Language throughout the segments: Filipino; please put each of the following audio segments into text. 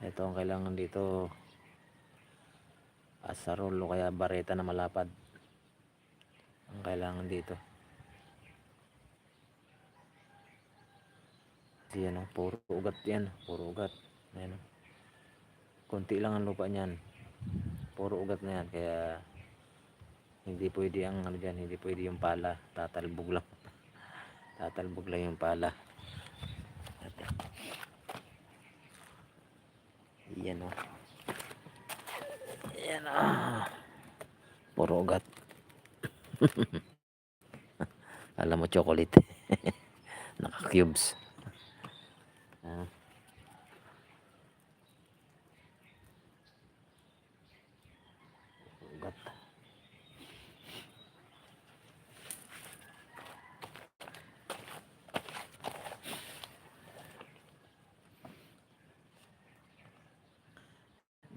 Ito ang kailangan dito, asarol o kaya bareta na malapad ang kailangan dito. Yan o, puro ugat yan, puro ugat. Ayan o, konti lang ang lupa niyan, puro ugat na yan, kaya hindi pwede ang ano dyan, hindi pwede yung pala, tatalbog lang tatalbog lang yung pala. Yan o, yan o, puro ugat. Alam mo, chocolate. Naka cubes. Ugat.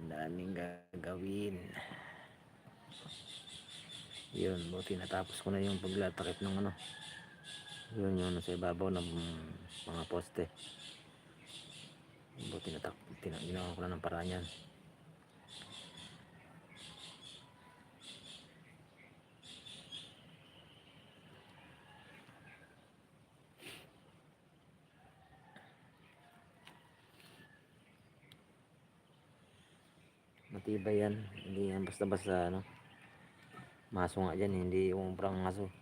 Daming gagawin. Yun, buti natapos ko na yung paglatakip ng ano, yun yung sa ibabaw ng mga poste. Buti ginawa ko na ng paraan yan. Matibay yan, hindi yan basta-basta ano. Maso nga dyan, hindi umprang aso.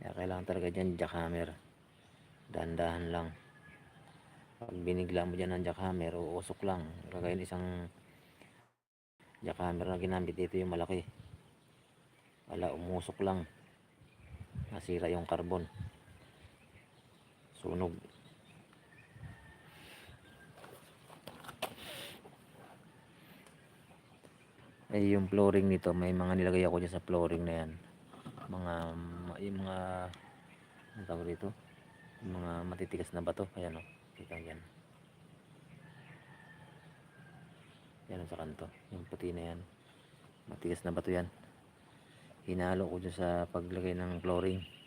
Kaya kailangan talaga dyan jackhammer, dahan-dahan lang. Pag binigla mo dyan ng jackhammer, uusok lang. Kagayon isang jackhammer na ginamit dito yung malaki, wala, umusok lang, nasira yung carbon, sunog. Eh yung flooring nito, may mga nilagay ako dyan sa flooring na yan, yung mga ang tawag dito, yung mga matitigas na bato. Ayan o, kita yan, yan sa kanto, yung puti na yan, matigas na bato yan. Hinalo ko dyan sa paglagay ng flooring.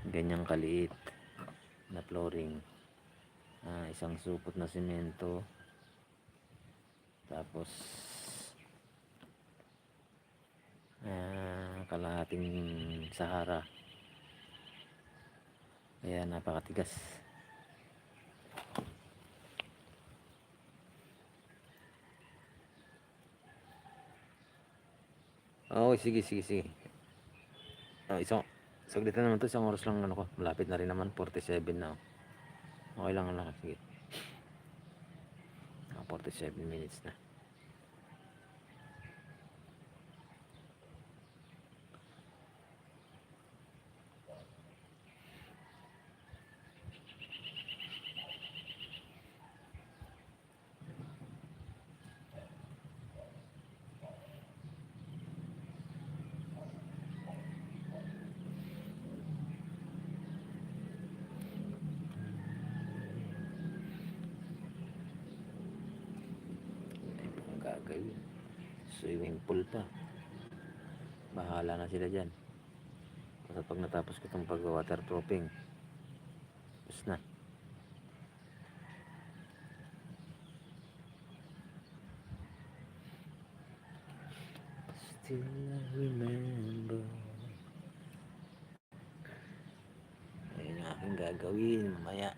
Ganyang kaliit na flooring, isang supot na simento, tapos kalahating Sahara. Kaya napakatigas. Oo, sige. Saglit na naman to, isang oras lang ano ko. Malapit na rin naman, 47 na. Okay lang. Sige. 47 minutes na. Gagawin, swimming pool pa, bahala na sila dyan. Kasi pag natapos ko itong pag waterproofing, tapos na. Still I remember. Ayun ang aking gagawin mamaya.